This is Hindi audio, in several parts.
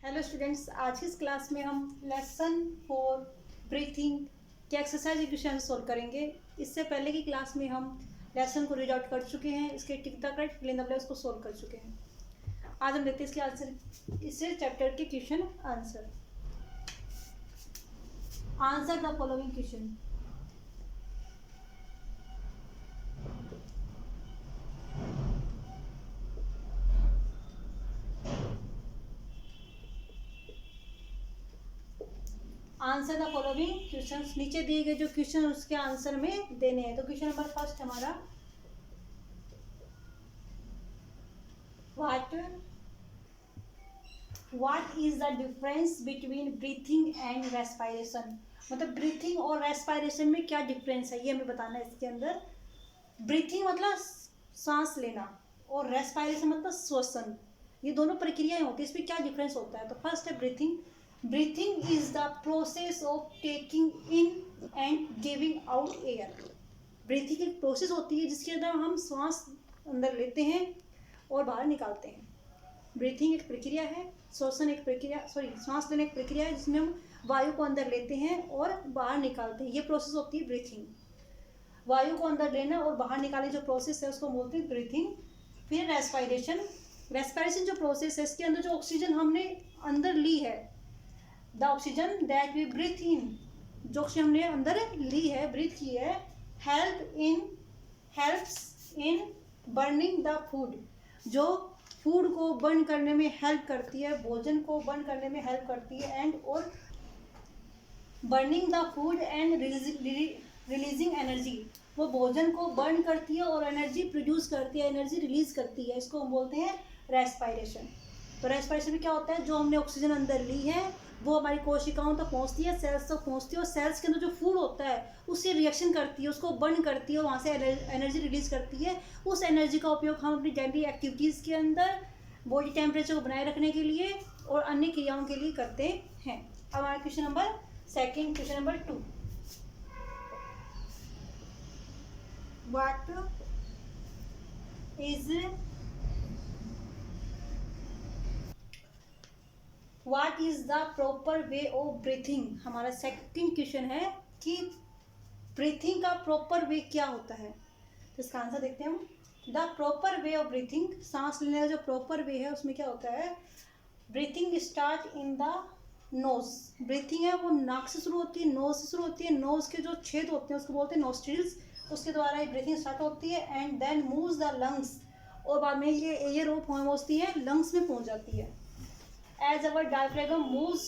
हेलो स्टूडेंट्स, आज की इस क्लास में हम लेसन 4 ब्रीथिंग के एक्सरसाइज इक्वेशन सॉल्व करेंगे। इससे पहले की क्लास में हम लेसन को रीड आउट कर चुके हैं, इसके tick the correct fill in the blanks को सॉल्व कर चुके हैं। आज हम देखते हैं इसके आंसर, इससे चैप्टर के question answer the following question. Answer the following questions, नीचे दिए गए जो क्वेश्चन उसके आंसर में देने हैं। तो क्वेश्चन नंबर फर्स्ट हमारा, what is the difference between breathing and respiration. मतलब ब्रीथिंग और रेस्पायरेशन में क्या डिफरेंस है, ये हमें बताना है इसके अंदर। ब्रीथिंग मतलब सांस लेना और रेस्पायरेशन मतलब श्वसन, ये दोनों प्रक्रियाएं होती है, इसमें क्या डिफरेंस होता है। तो फर्स्ट है breathing. Breathing is the process of taking in and giving out air. Breathing एक प्रोसेस होती है जिसके अंदर हम सांस अंदर लेते हैं और बाहर निकालते हैं। ब्रीथिंग एक प्रक्रिया है, श्वसन एक प्रक्रिया, सांस लेने एक प्रक्रिया है जिसमें हम वायु को अंदर लेते हैं और बाहर निकालते हैं, ये प्रोसेस होती है ब्रीथिंग। वायु को अंदर लेना और बाहर निकालने जो प्रोसेस है उसको बोलते हैं ब्रीथिंग। फिर रेस्पायरेशन। रेस्पायरेशन जो प्रोसेस है, इसके अंदर जो ऑक्सीजन हमने अंदर ली है, the oxygen that we breathe in, जो ऑक्सीजन हमने अंदर ली है, ब्रीथ की है, helps in burning the food, जो फूड को बर्न करने में हेल्प करती है, भोजन को बर्न करने में हेल्प करती है, एंड और burning the food and releasing energy, वो भोजन को बर्न करती है और एनर्जी प्रोड्यूस करती है, एनर्जी रिलीज करती है, इसको हम बोलते हैं रेस्पायरेशन। तो रेस्पायरेशन में क्या होता है, जो हमने ऑक्सीजन अंदर ली है वो हमारी कोशिकाओं तक पहुंचती है, सेल्स तक पहुंचती है, और सेल्स के अंदर जो फूड होता है उससे रिएक्शन करती है, उसको बर्न करती है, वहाँ से एनर्जी रिलीज करती है। उस एनर्जी का उपयोग हम अपनी डेली एक्टिविटीज़ के अंदर बॉडी टेम्परेचर को बनाए रखने के लिए और अन्य क्रियाओं के लिए करते हैं। अब हमारा question number second, question number 2, what is the proper way of breathing. हमारा सेकंड क्वेश्चन है कि ब्रीथिंग का प्रॉपर वे क्या होता है। तो इसका आंसर देखते हैं हम। The proper way of breathing, सांस लेने का जो प्रॉपर वे है उसमें क्या होता है, breathing start in the nose. Breathing है वो नाक से शुरू होती है, नोज से शुरू होती है, नोज के जो छेद होते हैं उसको बोलते हैं नोस्ट्रिल्स, उसके द्वारा ये ब्रीथिंग स्टार्ट होती है, and then moves the lungs, और बाद में ये एयर और पहुँचती है लंग्स में पहुँच जाती है। As our diaphragm moves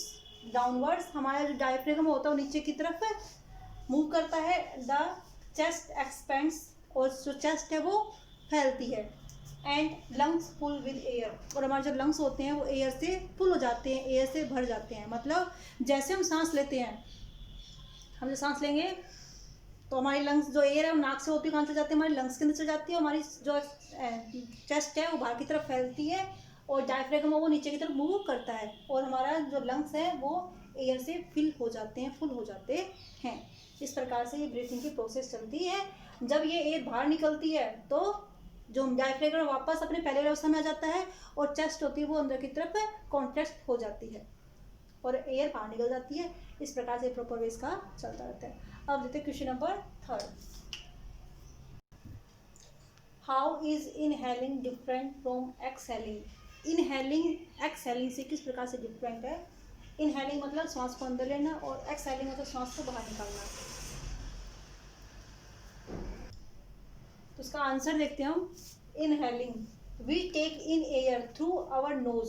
downwards, हमारा जो डायफ्रेगम होता है वो नीचे की तरफ मूव करता है। द चेस्ट एक्सपेंड्स, और जो चेस्ट है वो फैलती है, and lungs full with air, और हमारे जो लंग्स होते हैं वो एयर से फुल हो जाते हैं, एयर से भर जाते हैं। मतलब जैसे हम सांस लेते हैं, हम जो सांस लेंगे तो हमारी लंग्स जो एयर है वो नाक से होती है, कहाँ से जाती है, हमारी लंग्स के अंदर चल जाती है, हमारी जो चेस्ट है वो बाहर की तरफ फैलती है, और डायफ्रेगम वो नीचे की तरफ मूव करता है, और हमारा जो लंग्स है वो एयर से फिल हो जाते हैं, फुल हो जाते हैं। इस प्रकार से ये ब्रीथिंग की प्रोसेस चलती है। जब ये एयर बाहर निकलती है तो जो डायफ्रेगम वापस अपने पहले अवस्था में आ जाता है, और चेस्ट होती है वो अंदर की तरफ कॉन्ट्रैक्ट हो जाती है और एयर बाहर निकल जाती है। इस प्रकार से प्रॉपर वे इसका चलता रहता है। अब देखते हैं question number 3, how is inhaling different from exhaling. Inhaling exhaling से किस प्रकार से डिफरेंट है। इनहेलिंग मतलब सांस को अंदर लेना, और एक्सहेलिंग मतलब सांस को बाहर निकालना। तो इसका आंसर देखते हैं हम। Inhaling, we take in air through our nose,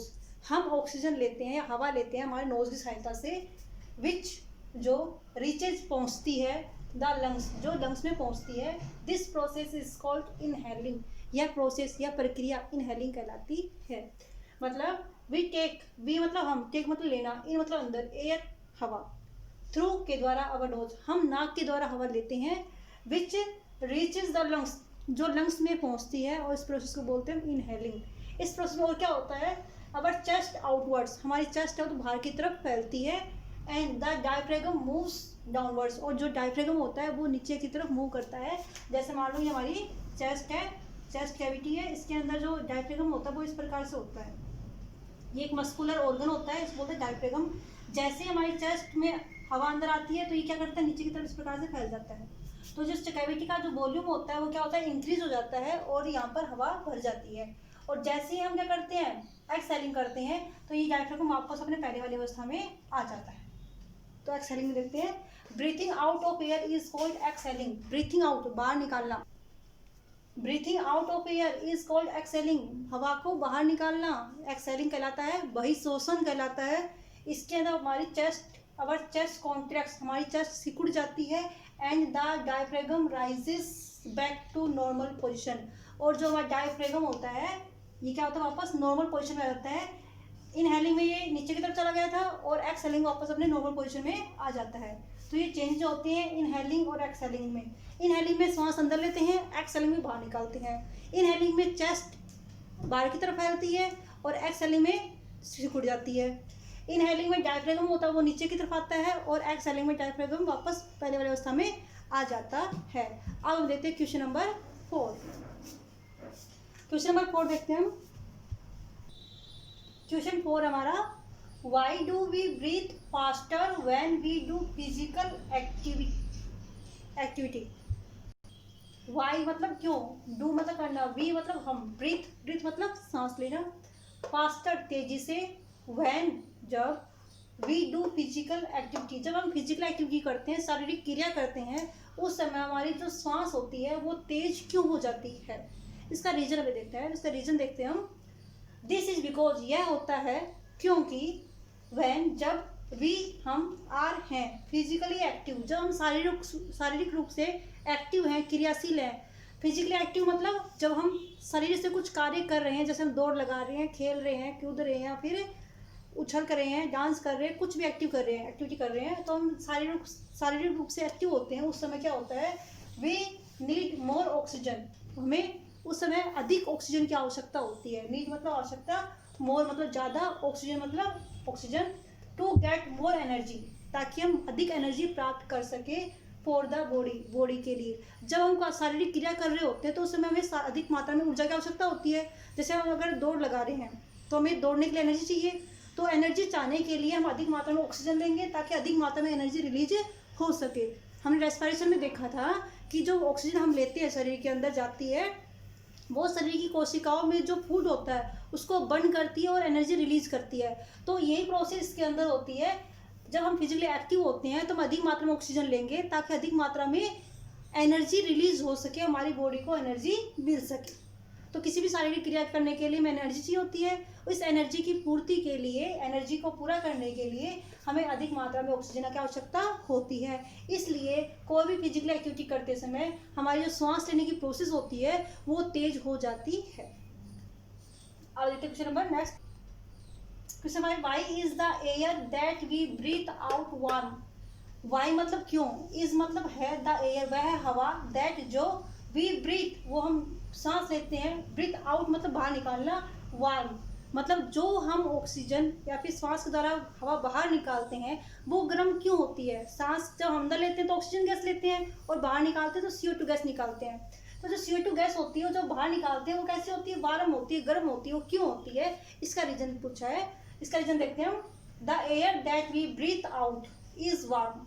हम ऑक्सीजन लेते हैं या हवा लेते हैं हमारे नोज की सहायता से, विच जो रीचेज पहुंचती है द लंग्स, जो लंग्स में पहुंचती है। This process is called inhaling, यह प्रोसेस या प्रक्रिया इनहेलिंग कहलाती है। मतलब वी टेक, वी मतलब हम, टेक मतलब लेना, इन मतलब अंदर, एयर हवा, थ्रू के द्वारा अवर नोज, हम नाक के द्वारा हवा लेते हैं, विच रीचेज द लंग्स, जो लंग्स में पहुंचती है, और इस प्रोसेस को बोलते हैं इनहेलिंग। इस प्रोसेस में और क्या होता है, अवर चेस्ट आउटवर्ड्स, हमारी चेस्ट है तो बाहर की तरफ फैलती है, and the diaphragm moves downwards, और जो डायफ्रेगम होता है वो नीचे की तरफ मूव करता है। जैसे मान लो ये हमारी चेस्ट है, चेस्ट कैविटी है, इसके अंदर जो डायफ्रेगम होता है वो इस प्रकार से होता है, ये एक मस्कुलर ऑर्गन होता है, इसको बोलते हैं डायफ्रागम। जैसे हमारी चेस्ट में हवा अंदर आती है तो ये क्या करता है, नीचे की तरफ इस प्रकार से फैल जाता है। तो जो कैविटी का जो वॉल्यूम होता है वो क्या होता है, इंक्रीज हो जाता है और यहाँ पर हवा भर जाती है। और जैसे ही हम क्या करते हैं, एक्सहेलिंग करते हैं, तो ये डायफ्रागम वापस अपने पहले वाली अवस्था में आ जाता है। तो एक्सहेलिंग में देखते हैं, breathing out of air is called exhaling. Breathing out, बाहर निकालना, breathing out of air is called exhaling. हवा को बाहर निकालना एक्सहेलिंग कहलाता है, बहिर्श्वसन कहलाता है। इसके अंदर हमारी चेस्ट, अवर चेस्ट कॉन्ट्रैक्ट्स, हमारी चेस्ट सिकुड़ जाती है, and the diaphragm rises back to normal position. और जो हमारा डायफ्रागम होता है ये क्या होता है, वापस नॉर्मल पोजिशन में रहता है। इनहेलिंग में ये नीचे की तरफ चला गया था और एक्सहेलिंग वापस अपने नॉर्मल पोजिशन में आ जाता है। तो ये चेंज होते हैं इनहेलिंग और एक्सहेलिंग में। इनहेलिंग में सांस अंदर लेते हैं, एक्सहेलिंग में बाहर निकालते हैं। इनहेलिंग में चेस्ट बाहर की तरफ फैलती है और एक्सहेलिंग में सिकुड़ जाती है। इनहेलिंग में डायफ्रागम होता है वो नीचे की तरफ आता है और एक्सहेलिंग में डायफ्रागम वापस पहले वाली अवस्था में आ जाता है। अब हम देखते हैं क्वेश्चन नंबर 4। क्वेश्चन नंबर 4 देखते हैं हम। क्वेश्चन 4 हमारा, why do we breathe faster when we do physical activity. Why मतलब क्यों, डू मतलब करना, वी मतलब हम, ब्रीथ, ब्रीथ मतलब सांस लेना, फास्टर तेजी से, व्हेन जब, वी डू फिजिकल एक्टिविटी जब हम फिजिकल एक्टिविटी करते हैं, शारीरिक क्रिया करते हैं, उस समय हमारी जो सांस होती है वो तेज क्यों हो जाती है। इसका रीजन हमें देखते हैं, इसका रीजन देखते हैं हम। दिस इज बिकॉज, यह होता है क्योंकि, व्हेन जब, वी हम आर हैं फिजिकली एक्टिव, जब हम शारीरिक रूप से एक्टिव हैं, क्रियाशील हैं। फिजिकली एक्टिव मतलब जब हम शरीर से कुछ कार्य कर रहे हैं, जैसे हम दौड़ लगा रहे हैं, खेल रहे हैं, कूद रहे हैं, या फिर उछल कर रहे हैं, डांस कर रहे हैं, कुछ भी एक्टिव कर रहे हैं, एक्टिविटी कर रहे हैं, तो हम शारीरिक रूप से एक्टिव होते हैं। उस समय क्या होता है, वी नीड मोर ऑक्सीजन, हमें उस समय अधिक ऑक्सीजन की आवश्यकता होती है। नीड मतलब आवश्यकता, मोर मतलब ज़्यादा, ऑक्सीजन मतलब oxygen, to get more energy, ताकि हम अधिक एनर्जी प्राप्त कर सके, फॉर द बॉडी के लिए। जब हम शारीरिक क्रिया कर रहे होते हैं तो उस समय हमें अधिक मात्रा में ऊर्जा की आवश्यकता होती है। जैसे हम अगर दौड़ लगा रहे हैं तो हमें दौड़ने के लिए एनर्जी चाहिए, तो एनर्जी चाहने के लिए हम अधिक मात्रा में ऑक्सीजन लेंगे ताकि अधिक मात्रा में एनर्जी रिलीज हो सके। हमने रेस्पिरेशन में देखा था कि जो ऑक्सीजन हम लेते हैं शरीर के अंदर जाती है, वो शरीर की कोशिकाओं में जो फूड होता है उसको बर्न करती है और एनर्जी रिलीज करती है। तो यही प्रोसेस इसके अंदर होती है। जब हम फिजिकली एक्टिव होते हैं तो हम अधिक मात्रा में ऑक्सीजन लेंगे ताकि अधिक मात्रा में एनर्जी रिलीज हो सके, हमारी बॉडी को एनर्जी मिल सके। तो किसी भी शारीरिक क्रिया करने के लिए हमें एनर्जी चाहिए होती है। इस एनर्जी की पूर्ति के लिए, एनर्जी को पूरा करने के लिए हमें अधिक मात्रा में ऑक्सीजन की आवश्यकता होती है। इसलिए कोई भी फिजिकल एक्टिविटी करते समय हमारी जो सांस लेने की प्रोसेस होती है वो तेज हो जाती है। अब देखते हैं question number next. Question number, why is the air that we breathe out warm. Why मतलब क्यों, इज मतलब है, द एयर वह हवा, दैट जो, वी ब्रीथ वो हम सांस लेते हैं, ब्रीथ आउट मतलब बाहर निकालना, वार्म मतलब जो हम ऑक्सीजन या फिर सांस के द्वारा हवा बाहर निकालते हैं वो गर्म क्यों होती है। सांस जब हम अंदर लेते हैं तो ऑक्सीजन गैस लेते हैं और बाहर निकालते हैं तो CO2 गैस निकालते हैं। तो जो CO2 गैस होती है जो बाहर निकालते हैं वो कैसी होती है, वार्म होती है, गर्म होती है। वो क्यों होती है, इसका रीजन पूछा है। इसका रीजन देखते हैं हम। The air that we breathe out is warm,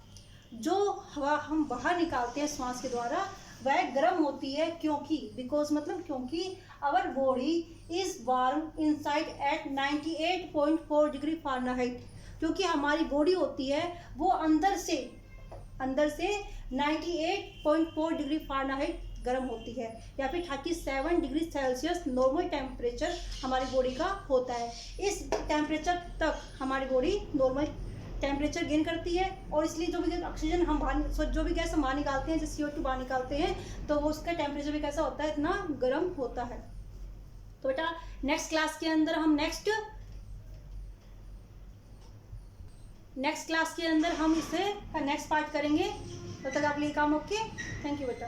जो हवा हम बाहर निकालते हैं श्वास के द्वारा वह गर्म होती है, क्योंकि, बिकॉज मतलब क्योंकि, our body is warm inside at 98.4 degree Fahrenheit, क्योंकि हमारी बॉडी होती है वो अंदर से 98.4 डिग्री फ़ारेनहाइट गर्म होती है, या फिर 37 डिग्री सेल्सियस नॉर्मल टेम्परेचर हमारी बॉडी का होता है। इस टेम्परेचर तक हमारी बॉडी नॉर्मल टेम्परेचर गेन करती है, और इसलिए जो भी ऑक्सीजन हम बाहर, जो भी गैस हम बाहर निकालते हैं, जैसे CO2 बाहर निकालते हैं, तो वो उसका टेम्परेचर भी कैसा होता है, इतना गर्म होता है। तो बेटा नेक्स्ट क्लास के अंदर हम नेक्स्ट क्लास के अंदर हम इसे नेक्स्ट पार्ट करेंगे। तब तक आप लिए काम ओके। थैंक यू बेटा।